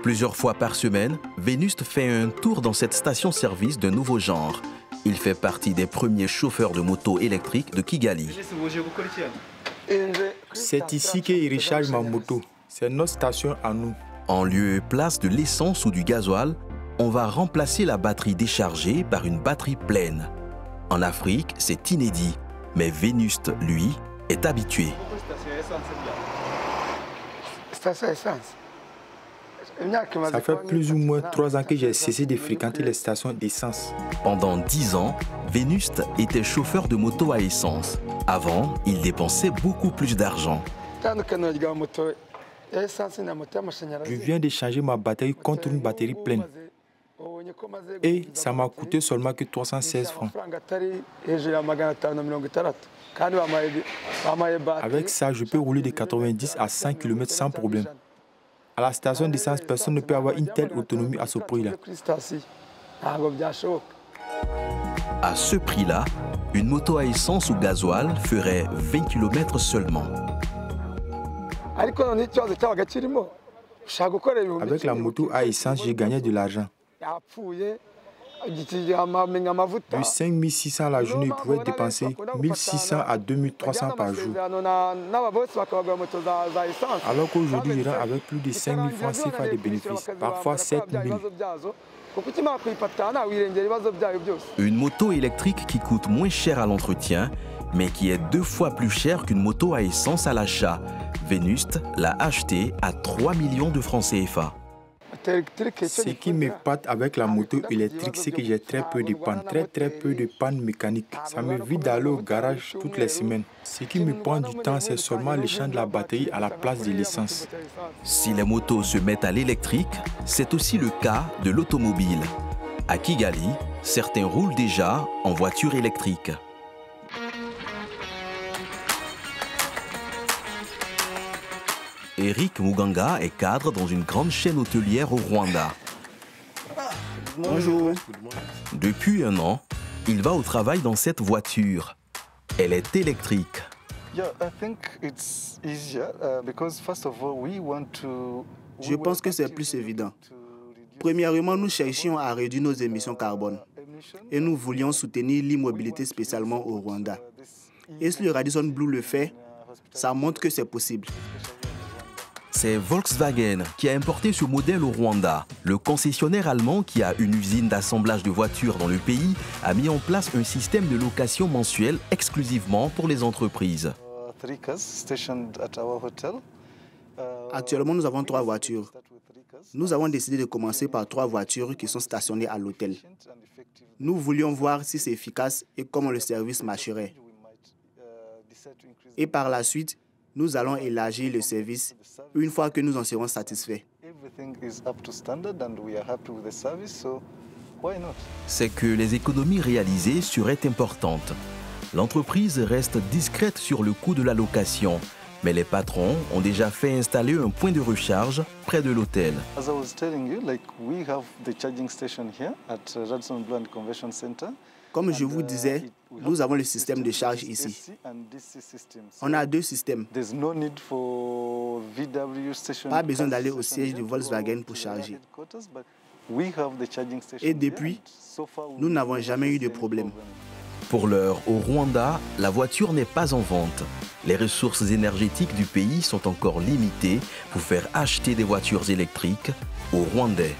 Plusieurs fois par semaine, Venuste fait un tour dans cette station-service d'un nouveau genre. Il fait partie des premiers chauffeurs de moto électrique de Kigali. C'est ici qu'il recharge ma moto. C'est notre station à nous. En lieu et place de l'essence ou du gasoil, on va remplacer la batterie déchargée par une batterie pleine. En Afrique, c'est inédit, mais Venuste, lui, est habitué. Ça fait plus ou moins 3 ans que j'ai cessé de fréquenter les stations d'essence. Pendant 10 ans, Venuste était chauffeur de moto à essence. Avant, il dépensait beaucoup plus d'argent. Je viens de changer ma batterie contre une batterie pleine. Et ça m'a coûté seulement que 316 francs. Avec ça, je peux rouler de 90 à 100 km sans problème. À la station d'essence, personne ne peut avoir une telle autonomie à ce prix-là. À ce prix-là, une moto à essence ou gasoil ferait 20 km seulement. Avec la moto à essence, j'ai gagné de l'argent. De 5 600 la journée, je pouvais dépenser 1 600 à 2 300 par jour. Alors qu'aujourd'hui, je rentre avec plus de 5 000 francs CFA de bénéfices, parfois 7 000. Une moto électrique qui coûte moins cher à l'entretien, mais qui est 2 fois plus chère qu'une moto à essence à l'achat. Venuste l'a achetée à 3 millions de francs CFA. Ce qui m'épate avec la moto électrique, c'est que j'ai très peu de pannes, très peu de pannes mécaniques. Ça me vide d'aller au garage toutes les semaines. Ce qui me prend du temps, c'est seulement le champ de la batterie à la place de l'essence. Si les motos se mettent à l'électrique, c'est aussi le cas de l'automobile. À Kigali, certains roulent déjà en voiture électrique. Eric Muganga est cadre dans une grande chaîne hôtelière au Rwanda. Bonjour. Depuis 1 an, il va au travail dans cette voiture. Elle est électrique. Je pense que c'est plus évident. Premièrement, nous cherchions à réduire nos émissions carbone et nous voulions soutenir l'immobilité spécialement au Rwanda. Et si le Radisson Blu le fait, ça montre que c'est possible. C'est Volkswagen qui a importé ce modèle au Rwanda. Le concessionnaire allemand qui a une usine d'assemblage de voitures dans le pays a mis en place un système de location mensuelle exclusivement pour les entreprises. Actuellement, nous avons 3 voitures. Nous avons décidé de commencer par 3 voitures qui sont stationnées à l'hôtel. Nous voulions voir si c'est efficace et comment le service marcherait. Et par la suite, nous allons élargir le service une fois que nous en serons satisfaits. C'est que les économies réalisées seraient importantes. L'entreprise reste discrète sur le coût de la location, mais les patrons ont déjà fait installer un point de recharge près de l'hôtel. Comme je vous disais, nous avons le système de charge ici. On a 2 systèmes. Pas besoin d'aller au siège de Volkswagen pour charger. Et depuis, nous n'avons jamais eu de problème. Pour l'heure, au Rwanda, la voiture n'est pas en vente. Les ressources énergétiques du pays sont encore limitées pour faire acheter des voitures électriques aux Rwandais.